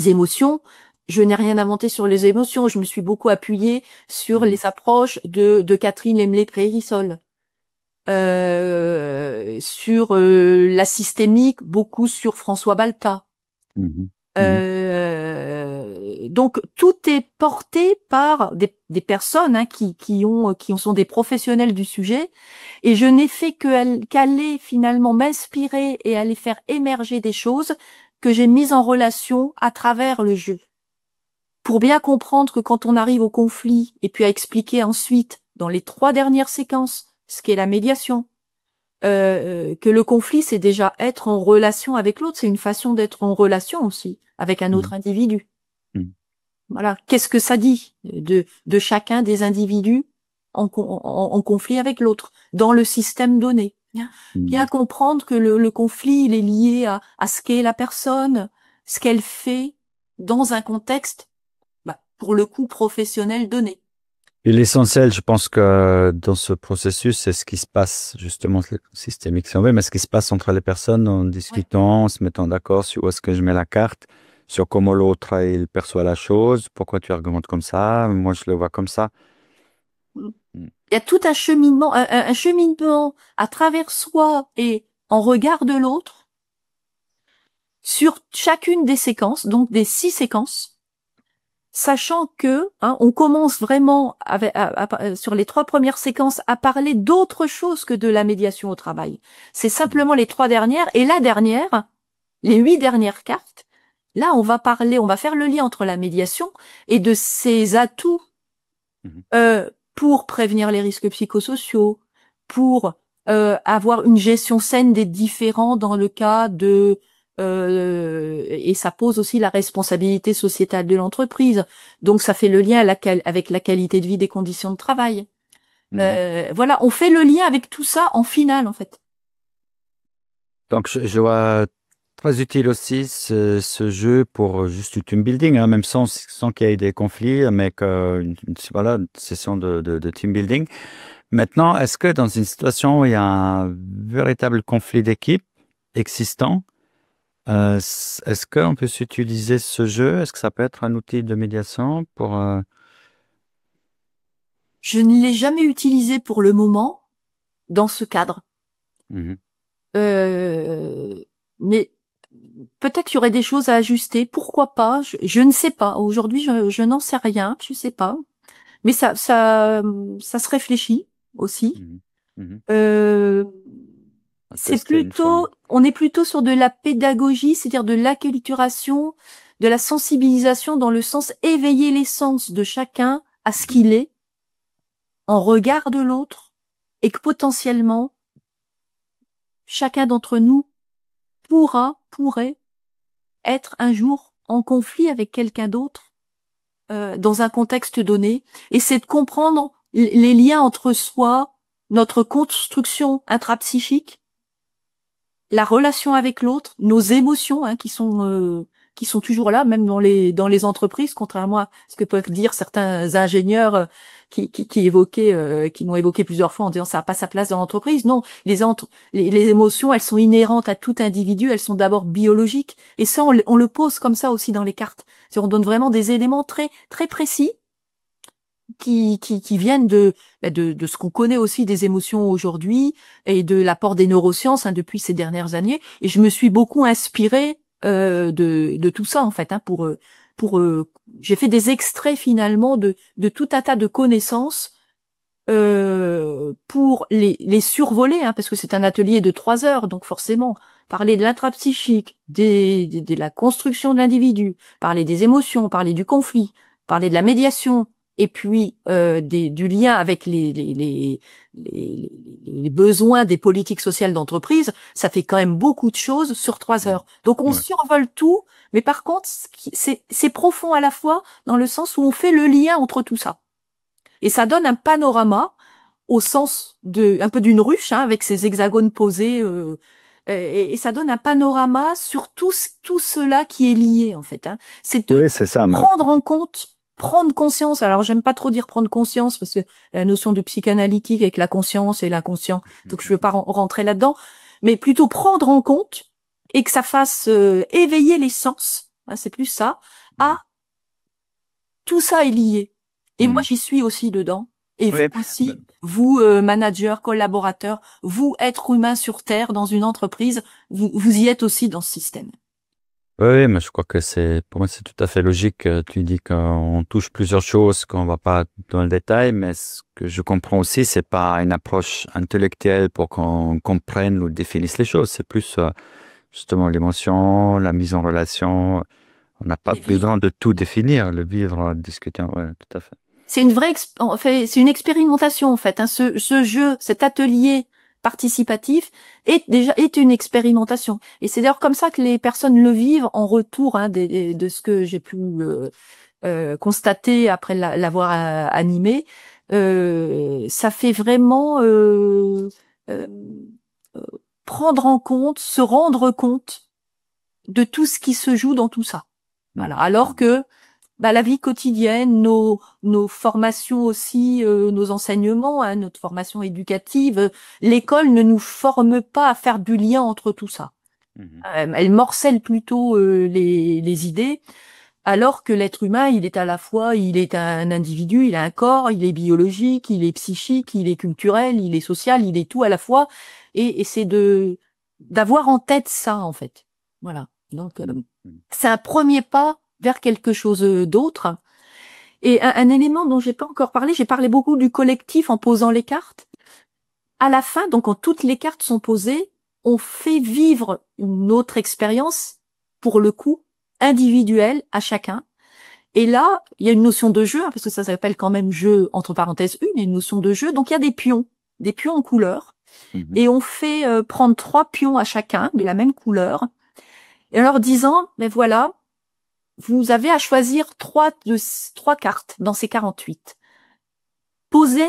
émotions, je n'ai rien inventé sur les émotions. Je me suis beaucoup appuyée sur Mhm. les approches de Catherine Lemley-Prérissol. Sur la systémique, beaucoup sur François Balta. Mhm. Mhm. Donc tout est porté par des personnes hein, qui sont des professionnels du sujet, et je n'ai fait qu'aller finalement m'inspirer et aller faire émerger des choses que j'ai mises en relation à travers le jeu, pour bien comprendre que quand on arrive au conflit et puis à expliquer ensuite dans les 3 dernières séquences ce qu'est la médiation, que le conflit c'est déjà être en relation avec l'autre, c'est une façon d'être en relation aussi avec un autre Mhm. individu. Mhm. Voilà. Qu'est-ce que ça dit de chacun des individus en conflit avec l'autre, dans le système donné? Bien Mhm. comprendre que le conflit, il est lié à ce qu'est la personne, ce qu'elle fait dans un contexte, pour le coup, professionnel donné. Et l'essentiel, je pense que dans ce processus, c'est ce qui se passe, justement, le systémique, si on veut, mais ce qui se passe entre les personnes en Ouais. discutant, en se mettant d'accord sur où est-ce que je mets la carte, sur comment l'autre, il perçoit la chose, pourquoi tu argumentes comme ça, moi je le vois comme ça. Mm. Il y a tout un cheminement, un cheminement à travers soi et en regard de l'autre sur chacune des séquences, donc des 6 séquences, sachant que on commence vraiment sur les 3 premières séquences à parler d'autre chose que de la médiation au travail. C'est simplement les 3 dernières et la dernière, les 8 dernières cartes. Là, on va faire le lien entre la médiation et de ses atouts Mhm. pour prévenir les risques psychosociaux, pour avoir une gestion saine des différends dans le cas et ça pose aussi la responsabilité sociétale de l'entreprise. Donc ça fait le lien avec la qualité de vie des conditions de travail. Mhm. Voilà, on fait le lien avec tout ça en finale en fait. Donc je vois très utile aussi ce jeu pour juste du team building, hein, même sans qu'il y ait des conflits, mais voilà, une session de team building. Maintenant, est-ce que dans une situation où il y a un véritable conflit d'équipe existant, est-ce qu'on peut utiliser ce jeu? Est-ce que ça peut être un outil de médiation pour... Je ne l'ai jamais utilisé pour le moment dans ce cadre. Mhm. Mais peut-être qu'il y aurait des choses à ajuster. Pourquoi pas? Je ne sais pas. Aujourd'hui, je n'en sais rien. Je sais pas. Mais ça se réfléchit aussi. Mhm. Mhm. Euh, À c'est tester une fois. on est plutôt sur de la pédagogie, c'est-à-dire de l'acculturation, de la sensibilisation dans le sens éveiller l'essence de chacun à ce qu'il est, en regard de l'autre, et que potentiellement, chacun d'entre nous pourrait être un jour en conflit avec quelqu'un d'autre, dans un contexte donné, et c'est de comprendre les liens entre soi, notre construction intrapsychique, la relation avec l'autre, nos émotions, hein, qui sont toujours là, même dans les entreprises, contrairement à ce que peuvent dire certains ingénieurs qui m'ont évoqué plusieurs fois en disant ça n'a pas sa place dans l'entreprise. Non, les émotions, elles sont inhérentes à tout individu, elles sont d'abord biologiques, et ça on le pose comme ça aussi dans les cartes. On donne vraiment des éléments très très précis qui viennent de ce qu'on connaît aussi des émotions aujourd'hui et de l'apport des neurosciences, hein, depuis ces dernières années. Et je me suis beaucoup inspirée de tout ça en fait, hein, j'ai fait des extraits finalement de tout un tas de connaissances pour les survoler, hein, parce que c'est un atelier de 3 heures, donc forcément parler de l'intrapsychique, de la construction de l'individu, parler des émotions, parler du conflit, parler de la médiation, et puis du lien avec les besoins des politiques sociales d'entreprise, ça fait quand même beaucoup de choses sur 3 heures. Donc on Ouais. survole tout, mais par contre c'est profond à la fois dans le sens où on fait le lien entre tout ça. Et ça donne un panorama au sens un peu d'une ruche, hein, avec ses hexagones posés, et ça donne un panorama sur tout cela qui est lié, en fait, hein. C'est de Oui, c'est ça. prendre en compte, prendre conscience. Alors, j'aime pas trop dire prendre conscience parce que la notion de psychanalytique avec la conscience et l'inconscient, donc je veux pas rentrer là-dedans, mais plutôt prendre en compte et que ça fasse éveiller les sens, hein, c'est plus ça, à tout ça est lié. Et moi, Mhm. j'y suis aussi dedans. Et vous Oui. aussi, vous, manager, collaborateur, vous, être humain sur Terre, dans une entreprise, vous y êtes aussi dans ce système. Oui, mais je crois que pour moi, c'est tout à fait logique. Tu dis qu'on touche plusieurs choses, qu'on va pas dans le détail, mais ce que je comprends aussi, c'est pas une approche intellectuelle pour qu'on comprenne ou définisse les choses. C'est plus, justement, l'émotion, la mise en relation. On n'a pas Et vivre. besoin de tout définir, le vivre, discuter. Ouais, tout à fait. C'est une vraie, en fait, c'est une expérimentation, en fait, hein. Ce jeu, cet atelier participatif est une expérimentation. Et c'est d'ailleurs comme ça que les personnes le vivent en retour, hein, de ce que j'ai pu constater après l'avoir animé. Ça fait vraiment euh, euh, prendre en compte, se rendre compte de tout ce qui se joue dans tout ça. Voilà. Mhm. Alors Mhm. que la vie quotidienne, nos formations aussi, nos enseignements, hein, notre formation éducative, l'école ne nous forme pas à faire du lien entre tout ça. Mhm. Elle morcelle plutôt les idées, alors que l'être humain, il est à la fois, il est un individu, il a un corps, il est biologique, il est psychique, il est culturel, il est social, il est tout à la fois, et c'est d'avoir en tête ça en fait. Voilà. Donc Mhm. c'est un premier pas vers quelque chose d'autre. Et un élément dont j'ai pas encore parlé, j'ai parlé beaucoup du collectif en posant les cartes. À la fin, donc quand toutes les cartes sont posées, on fait vivre une autre expérience, pour le coup, individuelle à chacun. Et là, il y a une notion de jeu, hein, parce que ça s'appelle quand même jeu, entre parenthèses, il y a une notion de jeu. Donc il y a des pions en couleur. Mhm. Et on fait prendre 3 pions à chacun de la même couleur. Et en leur disant, mais voilà, vous avez à choisir trois cartes dans ces 48. Posez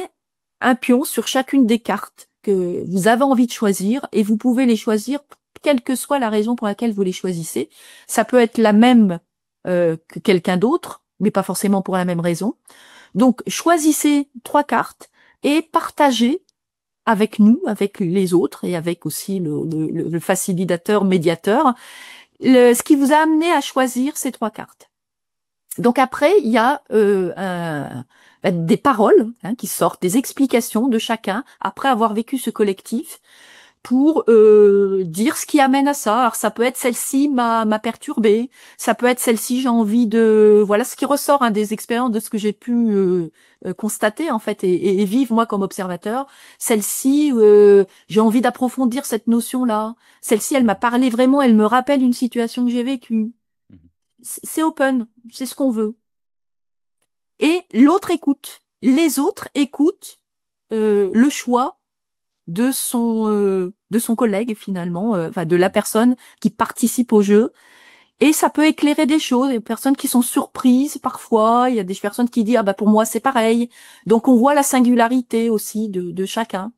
un pion sur chacune des cartes que vous avez envie de choisir et vous pouvez les choisir quelle que soit la raison pour laquelle vous les choisissez. Ça peut être la même que quelqu'un d'autre, mais pas forcément pour la même raison. Donc, choisissez 3 cartes et partagez avec nous, avec les autres et avec aussi le facilitateur, médiateur, ce qui vous a amené à choisir ces 3 cartes. Donc après, il y a des paroles qui sortent, des explications de chacun après avoir vécu ce collectif pour dire ce qui amène à ça. Alors ça peut être celle-ci m'a perturbé, ça peut être celle-ci j'ai envie de voilà ce qui ressort des expériences de ce que j'ai pu constater en fait et vivre moi comme observateur. Celle-ci j'ai envie d'approfondir cette notion-là. Celle-ci elle m'a parlé vraiment, elle me rappelle une situation que j'ai vécue. C'est open, c'est ce qu'on veut. Et l'autre écoute, les autres écoutent le choix de son collègue finalement, enfin de la personne qui participe au jeu. Et ça peut éclairer des choses, des personnes qui sont surprises parfois, il y a des personnes qui disent ah bah pour moi c'est pareil. Donc on voit la singularité aussi de chacun.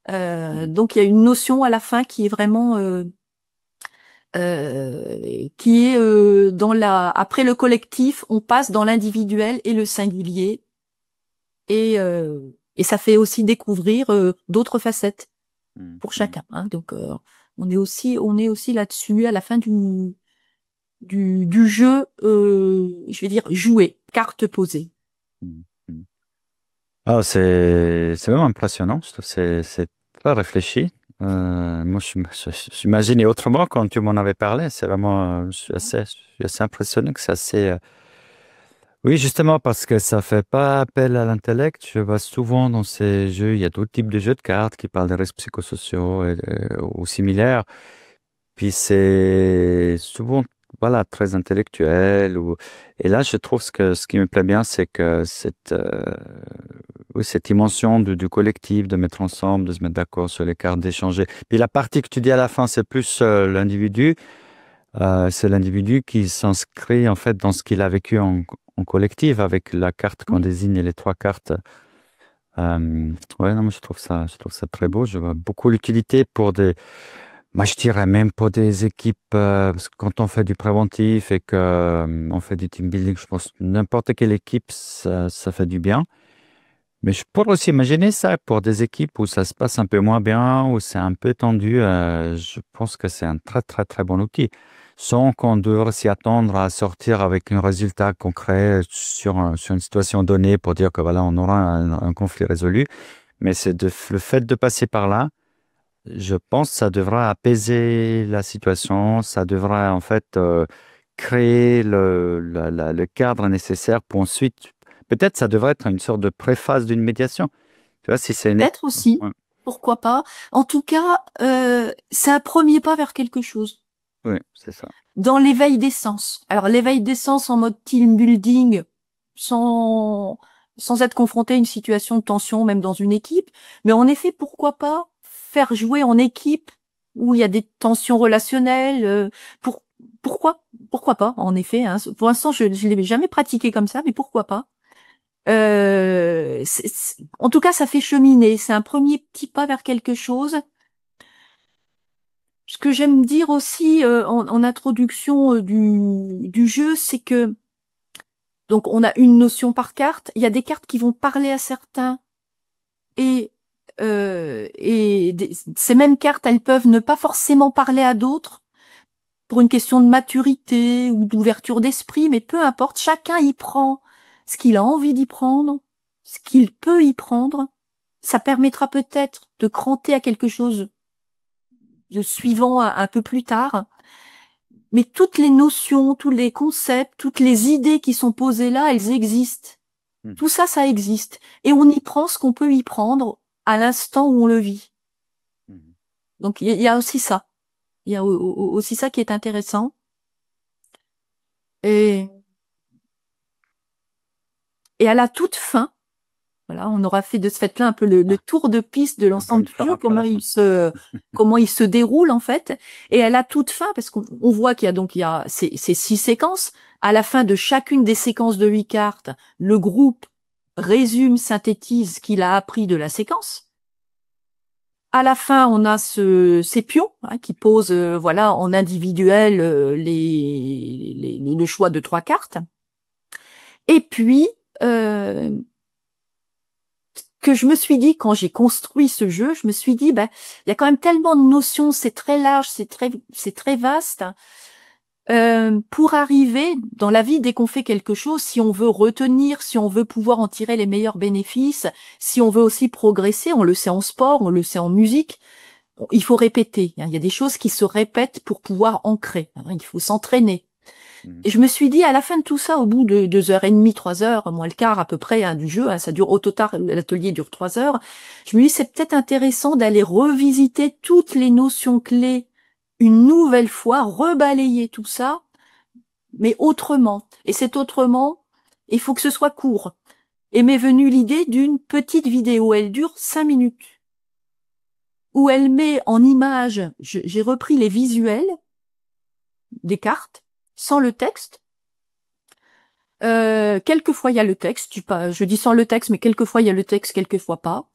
Donc il y a une notion à la fin qui est vraiment qui est après le collectif, on passe dans l'individuel et le singulier et ça fait aussi découvrir d'autres facettes pour chacun. Hein. Donc on est aussi là-dessus à la fin du jeu, je vais dire jouer, carte posée. Ah, c'est vraiment impressionnant. Je trouve que c'est très réfléchi. Moi, je j'imaginais autrement quand tu m'en avais parlé. C'est vraiment, je suis assez impressionné que c'est assez. Oui, justement parce que ça fait pas appel à l'intellect. Je vois souvent dans ces jeux, il y a d'autres types de jeux de cartes qui parlent des risques psychosociaux ou similaires. Puis c'est souvent, voilà, très intellectuel. Et là, je trouve ce qui me plaît bien, c'est que oui, cette dimension du collectif, de mettre ensemble, de se mettre d'accord sur les cartes, d'échanger. Puis la partie que tu dis à la fin, c'est plus l'individu. C'est l'individu qui s'inscrit en fait dans ce qu'il a vécu en collectif avec la carte qu'on désigne et les 3 cartes. Ouais, non, mais je trouve ça très beau. Je vois beaucoup l'utilité pour moi, je dirais même pour des équipes, parce que quand on fait du préventif et que on fait du team building, je pense que n'importe quelle équipe, ça fait du bien. Mais je pourrais aussi imaginer ça pour des équipes où ça se passe un peu moins bien, où c'est un peu tendu. Je pense que c'est un très, très, très bon outil. Sans qu'on doive s'y attendre à sortir avec un résultat concret sur une situation donnée pour dire que voilà, on aura un conflit résolu. Mais le fait de passer par là, je pense que ça devra apaiser la situation, ça devra en fait créer le cadre nécessaire pour ensuite, peut-être ça devrait être une sorte de préface d'une médiation. Tu vois, si c'est Peut-être aussi, Ouais. pourquoi pas. En tout cas, c'est un premier pas vers quelque chose. Oui, c'est ça. Dans l'éveil des sens. Alors l'éveil des sens en mode team building, sans être confronté à une situation de tension, même dans une équipe. Mais en effet, pourquoi pas faire jouer en équipe où il y a des tensions relationnelles. Pourquoi pas, en effet. Hein. Pour l'instant, je l'ai jamais pratiqué comme ça, mais pourquoi pas. En tout cas, ça fait cheminer. C'est un premier petit pas vers quelque chose. Ce que j'aime dire aussi en introduction du jeu, c'est que donc on a une notion par carte. Il y a des cartes qui vont parler à certains et ces mêmes cartes, elles peuvent ne pas forcément parler à d'autres pour une question de maturité ou d'ouverture d'esprit, mais peu importe, chacun y prend ce qu'il a envie d'y prendre, ce qu'il peut y prendre. Ça permettra peut-être de cranter à quelque chose de suivant un peu plus tard. Mais toutes les notions, tous les concepts, toutes les idées qui sont posées là, elles existent. Tout ça, ça existe. Et on y prend ce qu'on peut y prendre à l'instant où on le vit. Donc, il y a aussi ça. Il y a aussi ça qui est intéressant. Et à la toute fin, voilà, on aura fait de ce fait-là un peu le tour de piste de l'ensemble du jeu, comment il se déroule en fait. Et à la toute fin, parce qu'on voit qu'il y a ces 6 séquences. À la fin de chacune des séquences de 8 cartes, le groupe résume, synthétise ce qu'il a appris de la séquence. À la fin, on a ces pions qui posent, voilà, en individuel le choix de 3 cartes. Et puis, que je me suis dit quand j'ai construit ce jeu, je me suis dit, ben, il y a quand même tellement de notions, c'est très large, c'est très vaste. Pour arriver dans la vie, dès qu'on fait quelque chose, si on veut retenir, si on veut pouvoir en tirer les meilleurs bénéfices, si on veut aussi progresser, on le sait en sport, on le sait en musique, il faut répéter. Il y a des choses qui se répètent pour pouvoir ancrer. Il faut s'entraîner. Et je me suis dit, à la fin de tout ça, au bout de 2h30, 3 heures, moins le quart à peu près du jeu, ça dure au total, l'atelier dure 3 heures, je me dis, c'est peut-être intéressant d'aller revisiter toutes les notions clés une nouvelle fois, rebalayer tout ça, mais autrement. Et cet autrement, il faut que ce soit court. Et m'est venue l'idée d'une petite vidéo, elle dure 5 minutes, où elle met en image, j'ai repris les visuels des cartes, sans le texte. Quelquefois il y a le texte, je dis sans le texte, mais quelquefois il y a le texte, quelquefois pas.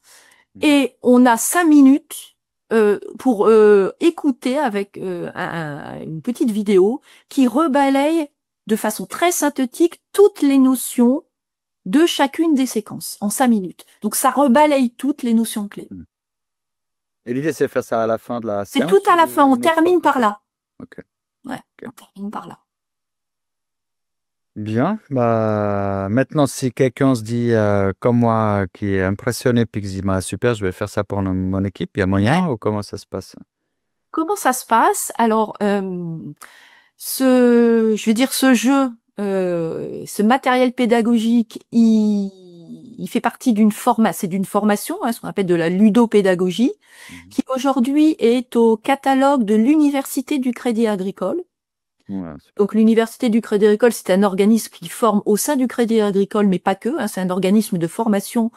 Et on a 5 minutes pour écouter avec une petite vidéo qui rebalaye de façon très synthétique toutes les notions de chacune des séquences en 5 minutes. Donc ça rebalaye toutes les notions clés. Et l'idée, c'est de faire ça à la fin de la C'est séance? tout à la fin, on termine par là. Ok. Ouais, on termine par là. Bien. Bah, maintenant, si quelqu'un se dit comme moi, qui est impressionné, puis qui se dit, bah, super, je vais faire ça pour mon équipe, il y a moyen ou comment ça se passe? Comment ça se passe? Alors, je veux dire, ce jeu, ce matériel pédagogique, il fait partie c'est d'une formation, ce qu'on appelle de la ludopédagogie, qui aujourd'hui est au catalogue de l'Université du Crédit Agricole. Ouais, Donc l'Université du Crédit Agricole, c'est un organisme qui forme au sein du Crédit Agricole, mais pas que, c'est un organisme de formation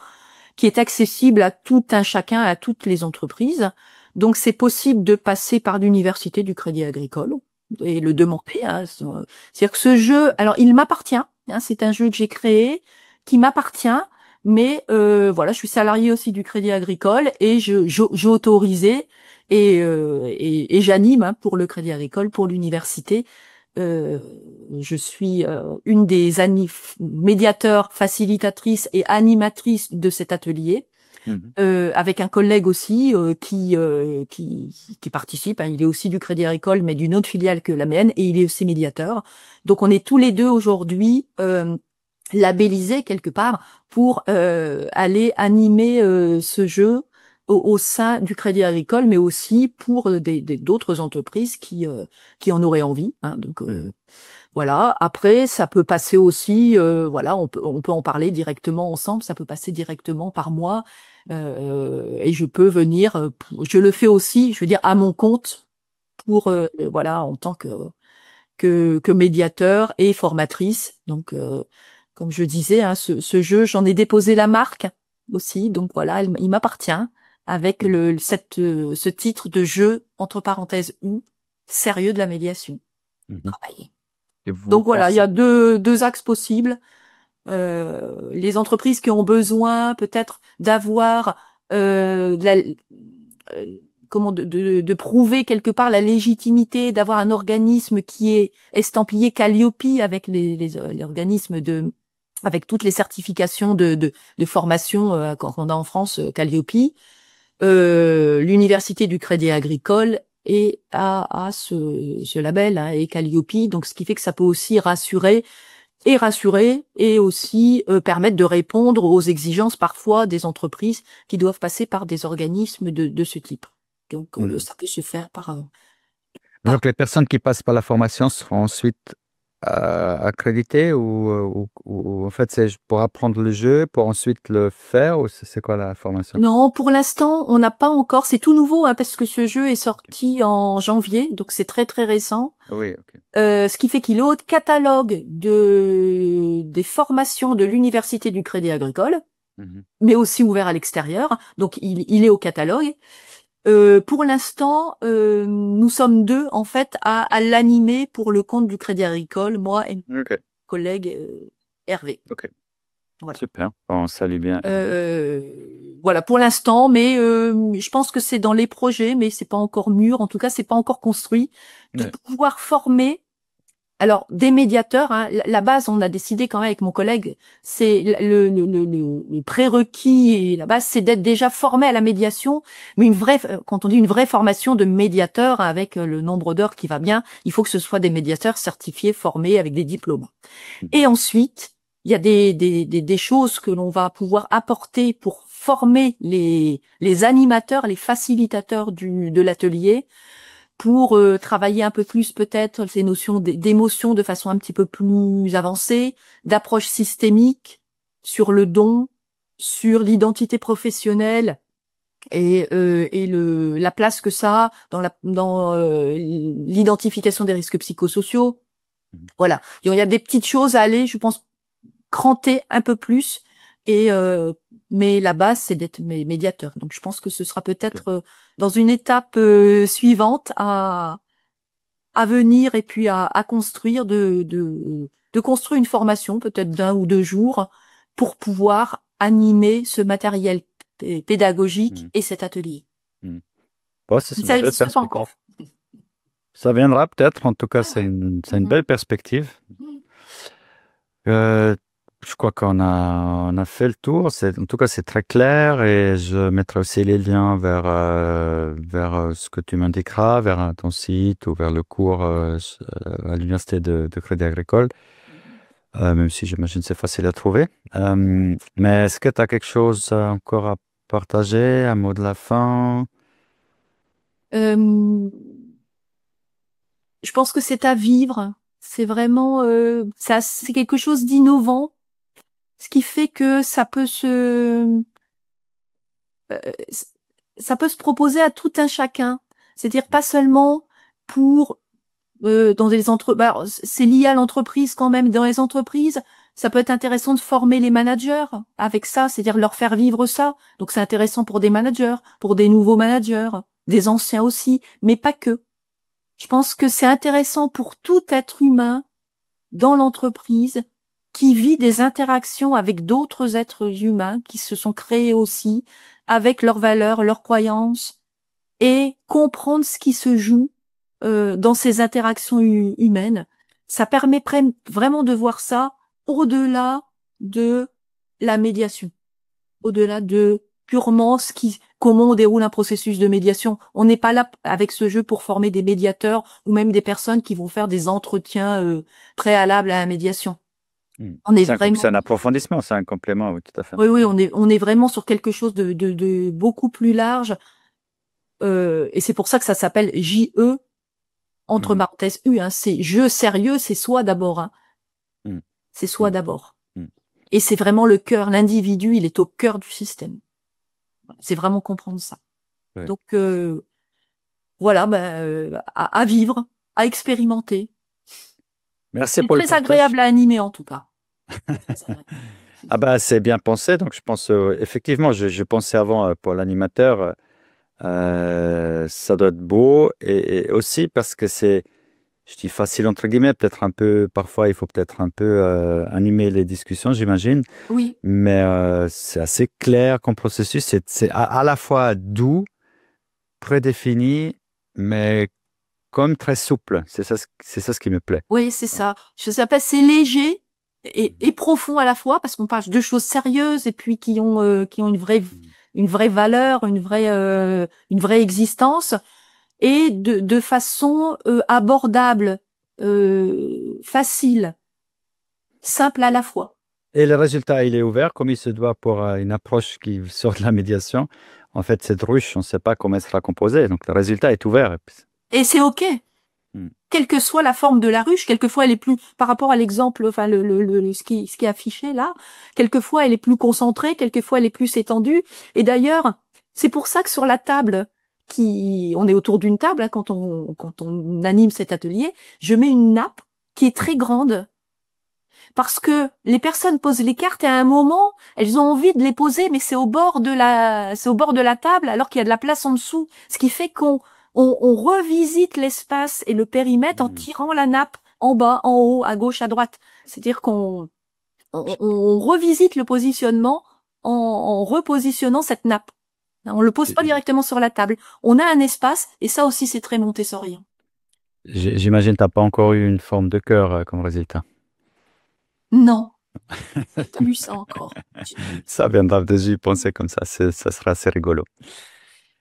qui est accessible à tout un chacun, à toutes les entreprises. Donc c'est possible de passer par l'Université du Crédit Agricole et le demander. C'est-à-dire que ce jeu, alors il m'appartient, c'est un jeu que j'ai créé, qui m'appartient, mais voilà, je suis salarié aussi du Crédit Agricole et j'ai autorisé et j'anime pour le Crédit Agricole, pour l'université. Je suis une des médiateurs, facilitatrices et animatrices de cet atelier. Avec un collègue aussi qui participe. Il est aussi du Crédit Agricole, mais d'une autre filiale que la mienne, et il est aussi médiateur. Donc on est tous les deux aujourd'hui labellisés quelque part pour aller animer ce jeu au sein du Crédit Agricole, mais aussi pour d'autres entreprises qui en auraient envie. Donc voilà. Après, ça peut passer aussi, voilà, on peut en parler directement ensemble. Ça peut passer directement par moi, et je peux venir. Je le fais aussi, je veux dire, à mon compte pour, voilà, en tant que médiateur et formatrice. Donc, comme je disais, ce jeu, j'en ai déposé la marque aussi. Donc voilà, il m'appartient avec ce titre de jeu entre parenthèses sérieux de la médiation. Travailler. Donc voilà, il y a deux axes possibles. Les entreprises qui ont besoin peut-être d'avoir de prouver quelque part la légitimité, d'avoir un organisme qui est estampillé Calliope avec les organismes avec toutes les certifications de formation qu'on a en France, Calliope. L'université du Crédit Agricole a ce label et Calliope, donc ce qui fait que ça peut aussi rassurer et aussi permettre de répondre aux exigences parfois des entreprises qui doivent passer par des organismes de ce type. Donc ça peut se faire par Donc les personnes qui passent par la formation seront ensuite accréditées ou en fait c'est pour apprendre le jeu, pour ensuite le faire, ou c'est quoi la formation? Non, pour l'instant, on n'a pas encore. C'est tout nouveau parce que ce jeu est sorti en janvier, donc c'est très très récent. Oui, ok. Ce qui fait qu'il est au catalogue des formations de l'Université du Crédit Agricole, mais aussi ouvert à l'extérieur. Donc il est au catalogue. Pour l'instant, nous sommes deux en fait à l'animer pour le compte du Crédit Agricole, moi et mon collègue Hervé. Ok. Voilà. Super. On salue bien. Voilà pour l'instant, mais je pense que c'est dans les projets, mais c'est pas encore mûr. En tout cas, c'est pas encore construit. De Ouais. pouvoir former. Alors, des médiateurs, hein, la base, on a décidé quand même avec mon collègue, c'est le prérequis et la base, c'est d'être déjà formé à la médiation, mais quand on dit une vraie formation de médiateur avec le nombre d'heures qui va bien, il faut que ce soit des médiateurs certifiés, formés avec des diplômes. Et ensuite, il y a des choses que l'on va pouvoir apporter pour former les animateurs, les facilitateurs de l'atelier, pour travailler un peu plus peut-être ces notions d'émotion de façon un petit peu plus avancée, d'approche systémique sur le don, sur l'identité professionnelle et la place que ça a dans l'identification des risques psychosociaux. Voilà, il y a des petites choses à aller, je pense, cranter un peu plus et mais la base c'est d'être médiateur. Donc je pense que ce sera peut-être dans une étape suivante à venir et puis à construire de construire une formation peut-être d'1 ou 2 jours pour pouvoir animer ce matériel pédagogique et cet atelier. Bon, c'est Ça une belle n'existe pas perspective. encore. Ça viendra peut-être. En tout cas, Ah, c'est une belle perspective. Je crois on a fait le tour. En tout cas, c'est très clair et je mettrai aussi les liens vers ce que tu m'indiqueras, vers ton site ou vers le cours à l'Université de Crédit Agricole, même si j'imagine que c'est facile à trouver. Mais est-ce que tu as quelque chose encore à partager, un mot de la fin? euh, je pense que c'est à vivre. C'est vraiment ça, c'est quelque chose d'innovant, ce qui fait que euh, ça peut se proposer à tout un chacun. C'est-à-dire pas seulement pour dans des entreprises. C'est lié à l'entreprise quand même. Dans les entreprises, ça peut être intéressant de former les managers avec ça, c'est-à-dire leur faire vivre ça. Donc c'est intéressant pour des managers, pour des nouveaux managers, des anciens aussi, mais pas que. Je pense que c'est intéressant pour tout être humain dans l'entreprise qui vit des interactions avec d'autres êtres humains qui se sont créés aussi avec leurs valeurs, leurs croyances et comprendre ce qui se joue dans ces interactions humaines. Ça permet vraiment de voir ça au-delà de la médiation, au-delà de purement comment on déroule un processus de médiation. On n'est pas là avec ce jeu pour former des médiateurs ou même des personnes qui vont faire des entretiens préalables à la médiation. On est C'est un vraiment, approfondissement, c'est un complément, oui, tout à fait. oui, on est vraiment sur quelque chose de beaucoup plus large. Et c'est pour ça que ça s'appelle JE entre parenthèses U. Hein, c'est jeu sérieux, c'est soi d'abord. Hein. C'est soi d'abord. Et c'est vraiment le cœur, l'individu, il est au cœur du système. C'est vraiment comprendre ça. Ouais. Donc voilà, à vivre, à expérimenter. Merci C'est pour le très partage. agréable à animer en tout cas. Ah bah c'est bien pensé, donc je pense effectivement, je pensais avant pour l'animateur, ça doit être beau et aussi parce que je dis facile entre guillemets, peut-être un peu, parfois il faut peut-être un peu animer les discussions, j'imagine, Oui, mais c'est assez clair comme processus, c'est à la fois doux, prédéfini, mais comme très souple, c'est ça ce qui me plaît. oui, c'est ça. Je s'appelle c'est léger et profond à la fois parce qu'on parle de choses sérieuses et puis qui ont une vraie valeur, une vraie existence et de façon abordable, facile, simple à la fois. Et le résultat, il est ouvert comme il se doit pour une approche qui sort de la médiation. En fait, cette ruche, on ne sait pas comment elle sera composée. Donc, le résultat est ouvert. Et c'est OK. Mm. Quelle que soit la forme de la ruche, quelquefois elle est plus, par rapport à l'exemple, enfin ce qui est affiché là, quelquefois elle est plus concentrée, quelquefois elle est plus étendue. Et d'ailleurs, c'est pour ça que sur la table, on est autour d'une table hein, quand on anime cet atelier, je mets une nappe qui est très grande parce que les personnes posent les cartes et à un moment, elles ont envie de les poser, mais c'est au bord de la table alors qu'il y a de la place en dessous, ce qui fait on revisite l'espace et le périmètre en tirant la nappe en bas, en haut, à gauche, à droite. C'est-à-dire qu'on on revisite le positionnement en repositionnant cette nappe. On le pose pas directement sur la table. On a un espace, et ça aussi, c'est très montessorien. J'imagine que tu n'as pas encore eu une forme de cœur comme résultat. Non. J'ai pas lu ça encore. Ça viendra dessus, penser comme ça, ça sera assez rigolo.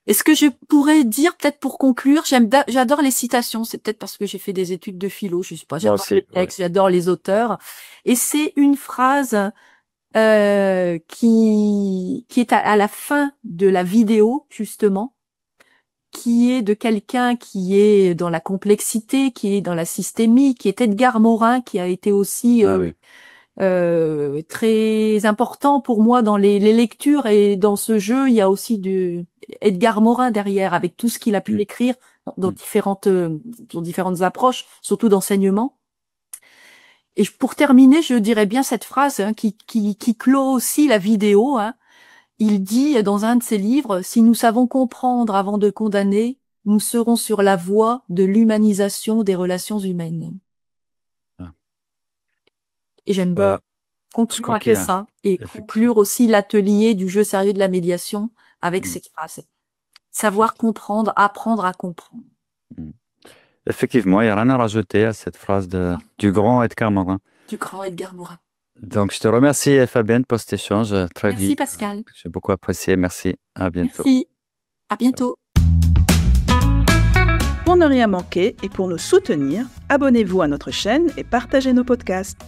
Et ce que je pourrais dire, peut-être pour conclure, j'adore les citations. C'est peut-être parce que j'ai fait des études de philo, je sais pas. J'adore les textes, j'adore les auteurs. Et c'est une phrase qui est à la fin de la vidéo, justement, qui est de quelqu'un qui est dans la complexité, qui est dans la systémie, qui est Edgar Morin, qui a été aussi très important pour moi dans les lectures, et dans ce jeu, il y a aussi Edgar Morin derrière, avec tout ce qu'il a pu écrire dans différentes approches, surtout d'enseignement. Et pour terminer, je dirais bien cette phrase qui clôt aussi la vidéo. Il dit dans un de ses livres: si nous savons comprendre avant de condamner, nous serons sur la voie de l'humanisation des relations humaines. Et j'aime bien conclure avec ça, et conclure aussi l'atelier du jeu sérieux de la médiation avec cette phrase. Savoir comprendre, apprendre à comprendre. Effectivement, il n'y a rien à rajouter à cette phrase du grand Edgar Morin. Du grand Edgar Morin. Donc, je te remercie, Fabienne, pour cet échange très Merci, Pascal. J'ai beaucoup apprécié. Merci. À bientôt. Merci. À bientôt. Pour ne rien manquer et pour nous soutenir, abonnez-vous à notre chaîne et partagez nos podcasts.